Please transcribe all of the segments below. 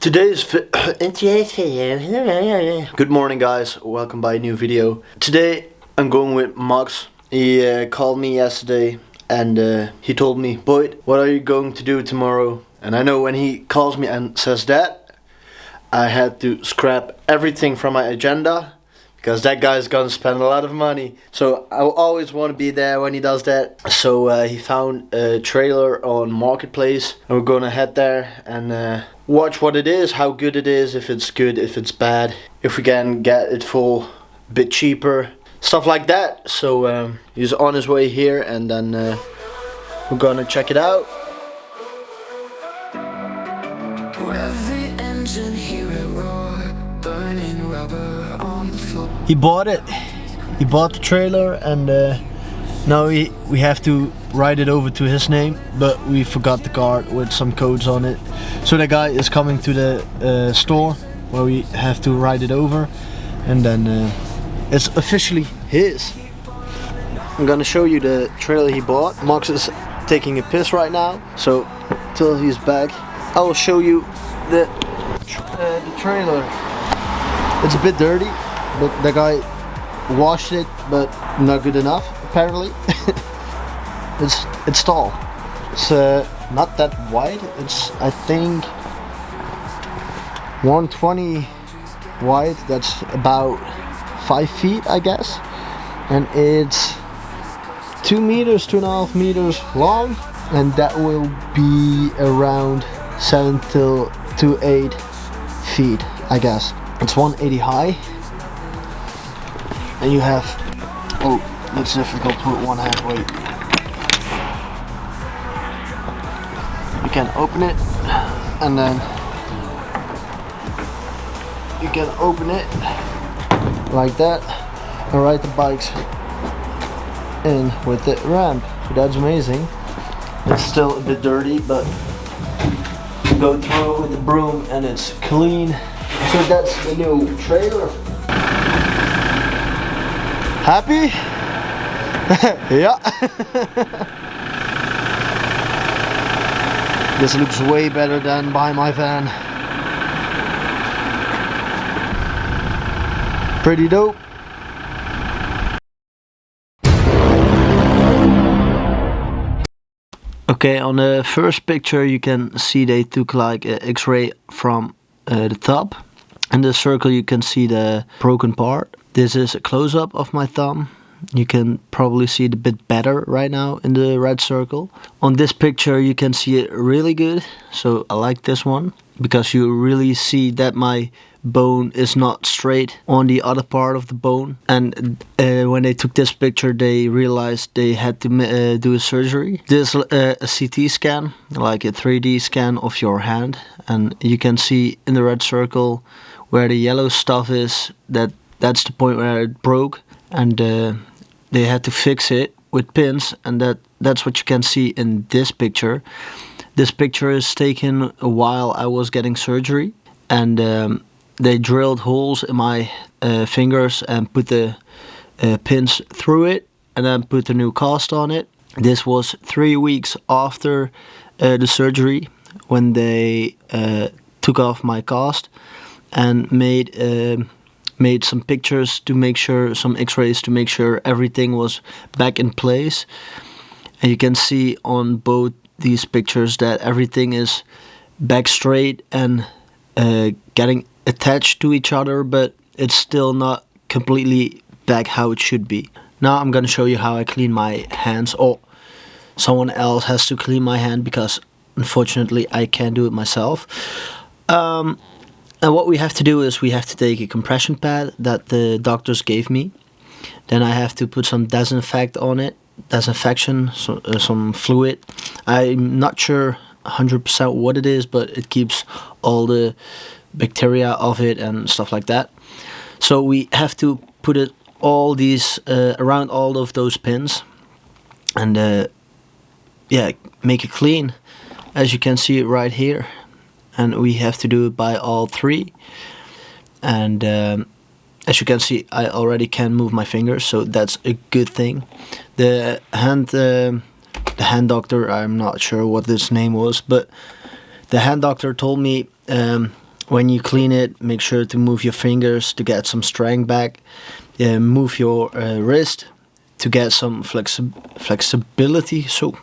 Today's video. Good morning, guys. Welcome by a new video. Today I'm going with Max. He called me yesterday and he told me, Boyd, what are you going to do tomorrow? And I know when he calls me and says that, I had to scrap everything from my agenda, because that guy's gonna spend a lot of money. So I always want to be there when he does that. So he found a trailer on Marketplace, and we're gonna head there and watch what it is, how good it is, if it's good, if it's bad, if we can get it for a bit cheaper, stuff like that. So he's on his way here, and then we're gonna check it out. He bought it. He bought the trailer, and now we have to write it over to his name, but we forgot the card with some codes on it. So the guy is coming to the store where we have to write it over, and then it's officially his. I'm gonna show you the trailer he bought. Max is taking a piss right now, so till he's back, I will show you the trailer. It's a bit dirty, but the guy washed it, but not good enough apparently. It's tall. It's not that wide. It's, I think, 120 wide. That's about 5 feet, I guess, and it's 2 meters, 2.5 meters long, and that will be around 7 to 8 feet, I guess. It's 180 high, and you have, oh, it's difficult with one hand weight. You can open it, and then you can open it like that and ride the bikes in with the ramp. So that's amazing. It's still a bit dirty, but you go through it with the broom and it's clean. So that's the new trailer. Happy? Yeah. This looks way better than by my van. Pretty dope. Okay, on the first picture you can see they took like an X-ray from the top. In the circle you can see the broken part. This is a close-up of my thumb. You can probably see it a bit better right now in the red circle. On this picture you can see it really good, so I like this one, because you really see that my bone is not straight on the other part of the bone. And when they took this picture, they realized they had to do a surgery. This is a CT scan, like a 3D scan of your hand, and you can see in the red circle where the yellow stuff is, that's the point where it broke, and they had to fix it with pins, and that's what you can see in this picture. This picture is taken while I was getting surgery, and they drilled holes in my fingers and put the pins through it, and then put a new cast on it. This was 3 weeks after the surgery, when they took off my cast and made some pictures to make sure, some x-rays to make sure everything was back in place. And you can see on both these pictures that everything is back straight and getting attached to each other, but it's still not completely back how it should be. Now I'm gonna show you how I clean my hands, or someone else has to clean my hand, because unfortunately I can't do it myself. And what we have to do is we have to take a compression pad that the doctors gave me. Then I have to put some disinfect on it, disinfection, some fluid. I'm not sure 100% what it is, but it keeps all the bacteria of it and stuff like that. So we have to put it all these around all of those pins, and yeah, make it clean, as you can see it right here. And we have to do it by all three, and as you can see I already can move my fingers, so that's a good thing. The hand doctor, I'm not sure what this name was, but the hand doctor told me When you clean it, make sure to move your fingers to get some strength back. Move your wrist to get some flexibility. So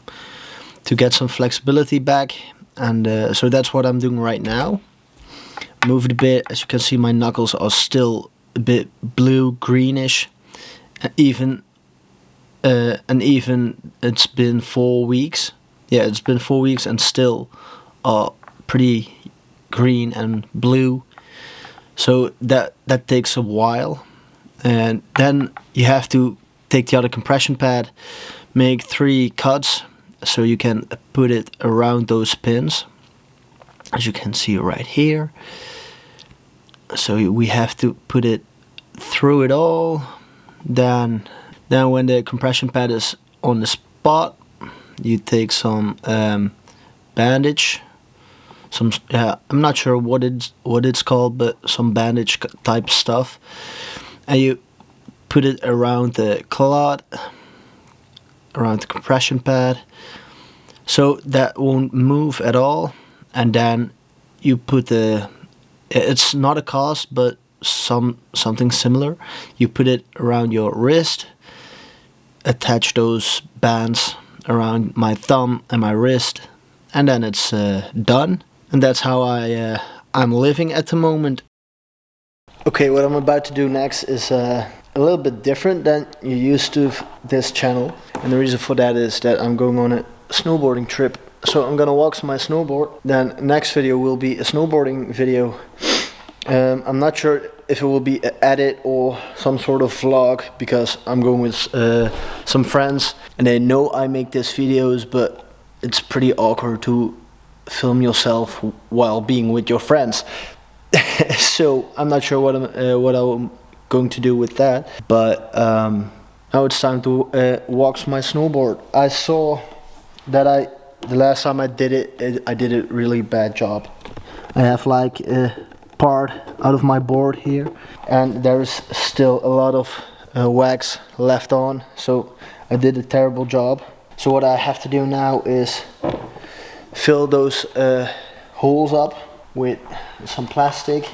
to get some flexibility back, and so that's what I'm doing right now. Move it a bit. As you can see, my knuckles are still a bit blue greenish, even it's been 4 weeks. Yeah, it's been 4 weeks and still pretty green and blue. So that takes a while. And then you have to take the other compression pad, make 3 cuts so you can put it around those pins, as you can see right here. So we have to put it through it all. Then when the compression pad is on the spot, you take some bandage. I'm not sure what it's called, but some bandage type stuff, and you put it around the clot, around the compression pad, so that won't move at all. And then you put it's not a cast, but something similar. You put it around your wrist, attach those bands around my thumb and my wrist, and then it's done. And that's how I'm living at the moment. Okay, what I'm about to do next is a little bit different than you're used to this channel, and the reason for that is that I'm going on a snowboarding trip. So I'm gonna wax my snowboard. Then next video will be a snowboarding video. I'm not sure if it will be an edit or some sort of vlog, because I'm going with some friends and they know I make these videos, but it's pretty awkward to film yourself while being with your friends. So I'm not sure what I'm going to do with that, but now it's time to wax my snowboard. I saw that the last time I did it, I did a really bad job. I have like a part out of my board here, and there is still a lot of wax left on, so I did a terrible job. So what I have to do now is fill those holes up with some plastic.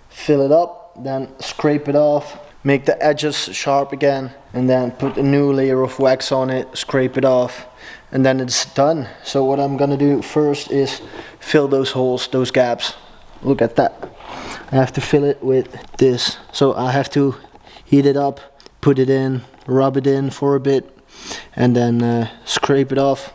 Fill it up, then scrape it off, make the edges sharp again, and then put a new layer of wax on it, scrape it off, and then it's done. So what I'm gonna do first is fill those holes, those gaps. Look at that. I have to fill it with this. So I have to heat it up, put it in, rub it in for a bit, and then scrape it off.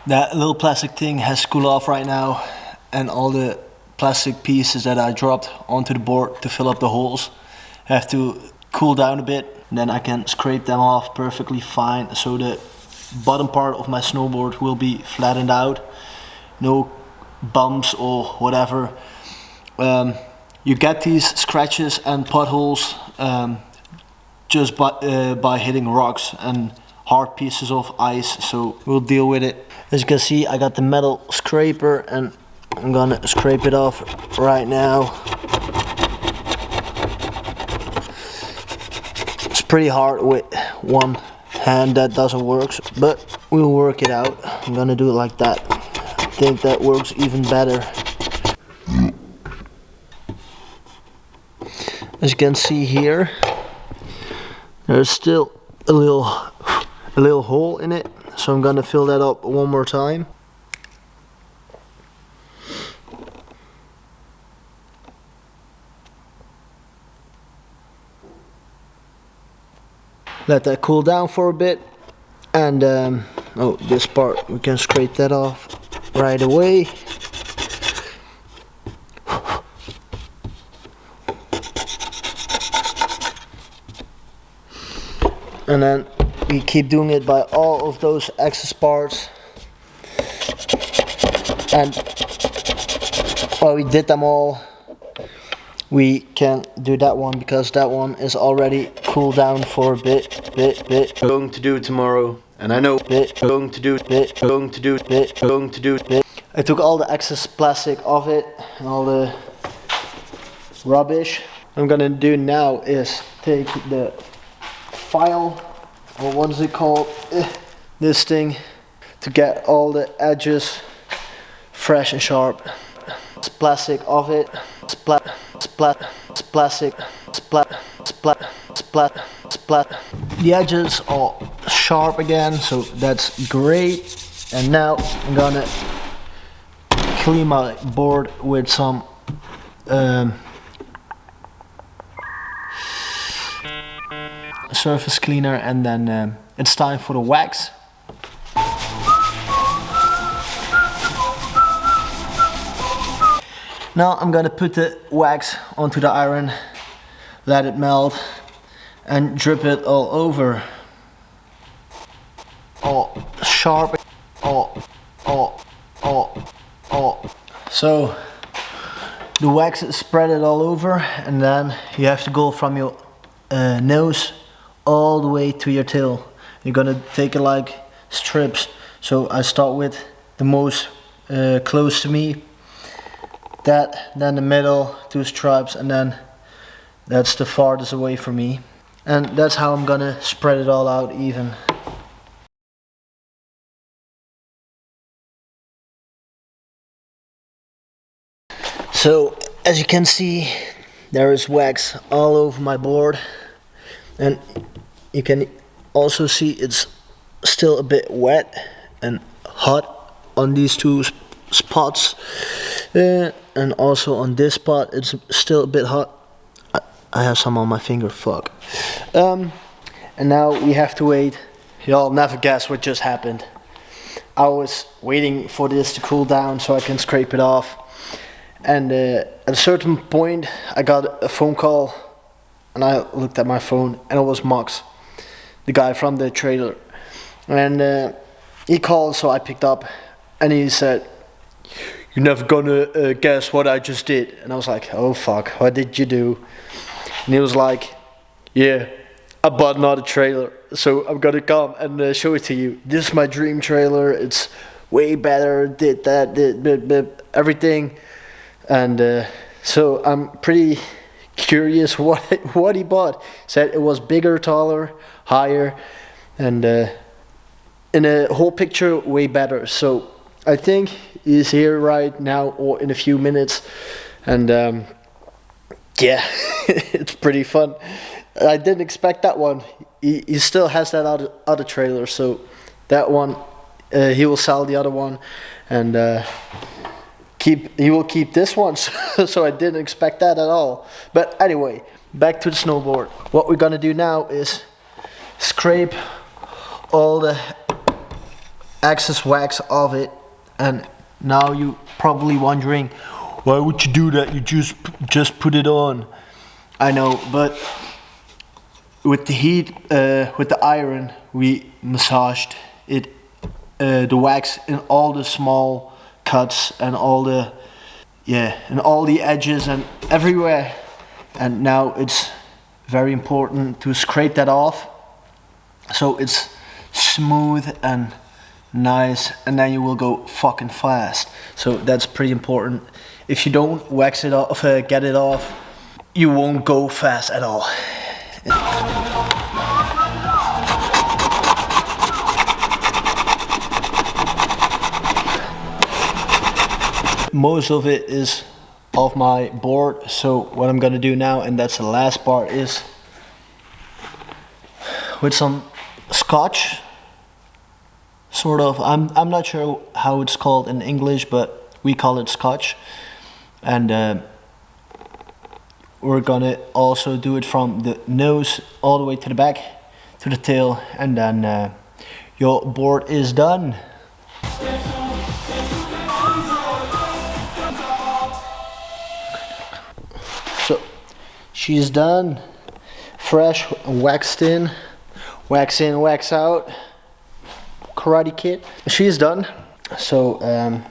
That little plastic thing has cooled off right now, and all the plastic pieces that I dropped onto the board to fill up the holes have to cool down a bit, and then I can scrape them off perfectly fine, so the bottom part of my snowboard will be flattened out, no bumps or whatever. You get these scratches and potholes just by hitting rocks and hard pieces of ice, so we'll deal with it. As you can see, I got the metal scraper and I'm gonna scrape it off right now. It's pretty hard with one hand, that doesn't work, but we'll work it out. I'm gonna do it like that. I think that works even better. As you can see here, there's still a little hole in it, so I'm gonna fill that up one more time. Let that cool down for a bit, and oh, this part we can scrape that off right away. And then we keep doing it by all of those excess parts. And while we did them all, we can do that one because that one is already cooled down for a bit. I'm going to do tomorrow and I know going to do. I took all the excess plastic off it and all the rubbish. What I'm gonna do now is take the file, or what is it called, this thing, to get all the edges fresh and sharp. Plastic off it, plastic, splat. The edges are sharp again, so that's great. And now I'm gonna clean my board with some surface cleaner, and then it's time for the wax. Now I'm gonna put the wax onto the iron, let it melt, and drip it all over. All sharp. So the wax is spread it all over, and then you have to go from your nose all the way to your tail. You're gonna take it like strips. So I start with the most close to me, that, then the middle, 2 stripes, and then that's the farthest away from me. And that's how I'm gonna spread it all out even. So as you can see, there is wax all over my board, and you can also see it's still a bit wet and hot on these 2 spots, and also on this spot it's still a bit hot. I have some on my finger, fuck. And now we have to wait. Y'all never guess what just happened. I was waiting for this to cool down so I can scrape it off, and at a certain point I got a phone call, and I looked at my phone, and it was Max, the guy from the trailer, and he called, so I picked up, and he said, "You're never gonna guess what I just did." And I was like, "Oh fuck, what did you do?" And he was like, "Yeah, I bought another trailer, so I'm gonna come and show it to you. This is my dream trailer, it's way better, did that, did everything." And so I'm pretty curious what he bought. He said it was bigger, taller, higher, and in a whole picture way better. So I think he's here right now, or in a few minutes, and yeah, it's pretty fun. I didn't expect that one. He still has that other trailer, so that one he will sell the other one, and he will keep this one. So I didn't expect that at all. But anyway, back to the snowboard. What we're gonna do now is scrape all the excess wax off it. And now you probably wondering, why would you do that? You just put it on. I know, but with the heat, with the iron, we massaged it, the wax in all the small cuts and all the edges and everywhere. And now it's very important to scrape that off, so it's smooth and nice, and then you will go fucking fast. So that's pretty important. If you don't wax it off, get it off, you won't go fast at all. Most of it is off my board, so what I'm gonna do now, and that's the last part, is with some scotch, sort of. I'm not sure how it's called in English, but we call it scotch. And we're gonna also do it from the nose all the way to the back, to the tail, and then your board is done. So she's done, fresh, waxed in, wax in, wax out, Karate Kid. She's done. So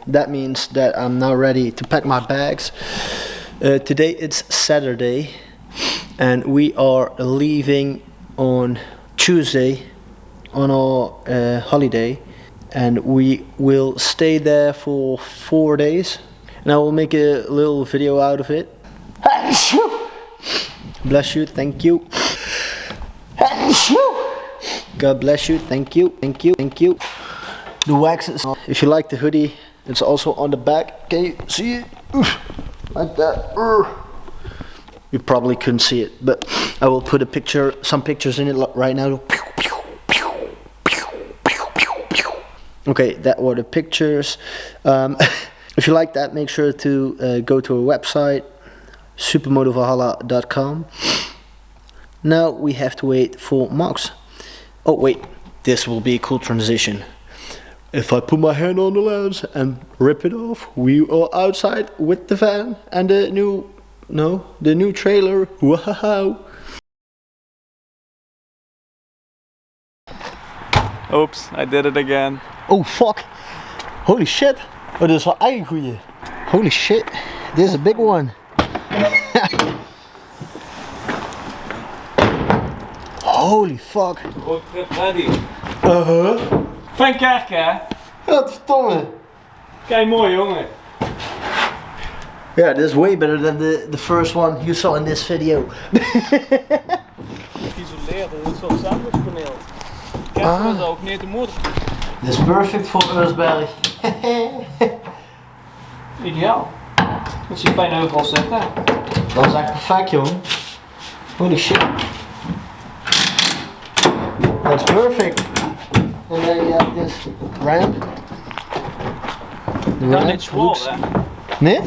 that means that I'm now ready to pack my bags. Today it's Saturday, and we are leaving on Tuesday on our holiday, and we will stay there for 4 days, and I will make a little video out of it. Bless you, thank you. God bless you, thank you, thank you, thank you. The wax is, if you like the hoodie, it's also on the back. Can you see it? Like that. You probably couldn't see it, but I will put a picture, some pictures in it right now. Okay, that were the pictures. If you like that, make sure to go to our website, SuperMotoValhalla.com. Now we have to wait for Max. Oh wait, this will be a cool transition. If I put my hand on the lens and rip it off, we are outside with the van and the new trailer. Wow! Oops, I did it again. Oh fuck! Holy shit! Oh, dit is wel eigen goeie. Holy shit! This is a big one. Holy fuck! Road trip ready. Uh-huh. Fijn kerken, hè? Godverdomme! Kijk mooi, jongen. Yeah, this is way better than the first one you saw in this video. Geïsoleerd, dat is zo'n sandwichpaneel. Kijk, dat ook niet de motor. This is perfect for Eusberg. Ideaal. Dat je fijn overal zitten. Dat is echt perfect, jongen. Holy shit. That's perfect. And then you have this ramp. The Kan ramp niet zwaar, hè? Net?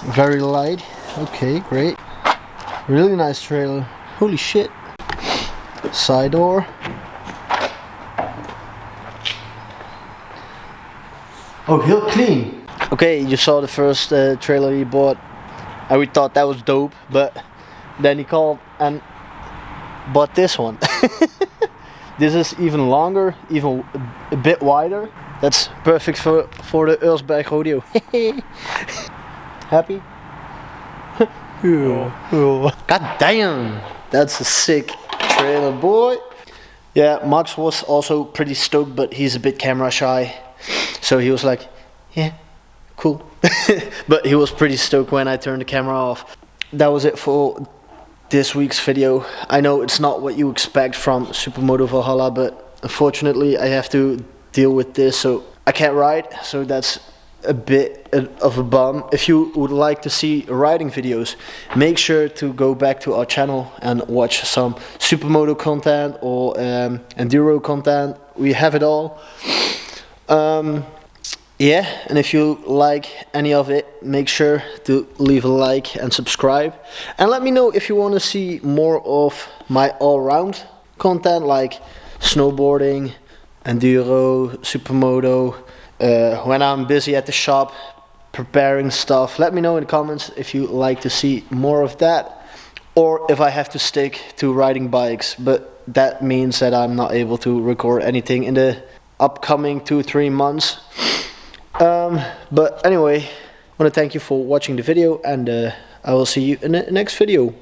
Very light. Okay, great. Really nice trailer. Holy shit. Side door. Oh, heel clean. Okay, you saw the first trailer he bought, and we thought that was dope, but then he called and bought this one. This is even longer, even a bit wider. That's perfect for the Eusberg rodeo. Happy? God damn, that's a sick trailer, boy. Yeah, Max was also pretty stoked, but he's a bit camera shy, so he was like, yeah, cool. But he was pretty stoked when I turned the camera off. That was it for this week's video. I know it's not what you expect from SuperMotoValhalla, but unfortunately I have to deal with this, so I can't ride, so that's a bit of a bum. If you would like to see riding videos, make sure to go back to our channel and watch some Supermoto content or enduro content. We have it all. Yeah, and if you like any of it, make sure to leave a like and subscribe. And let me know if you want to see more of my all-round content, like snowboarding, enduro, supermoto, when I'm busy at the shop preparing stuff. Let me know in the comments if you like to see more of that, or if I have to stick to riding bikes, but that means that I'm not able to record anything in the upcoming 2-3 months. But anyway, I want to thank you for watching the video, and I will see you in the next video.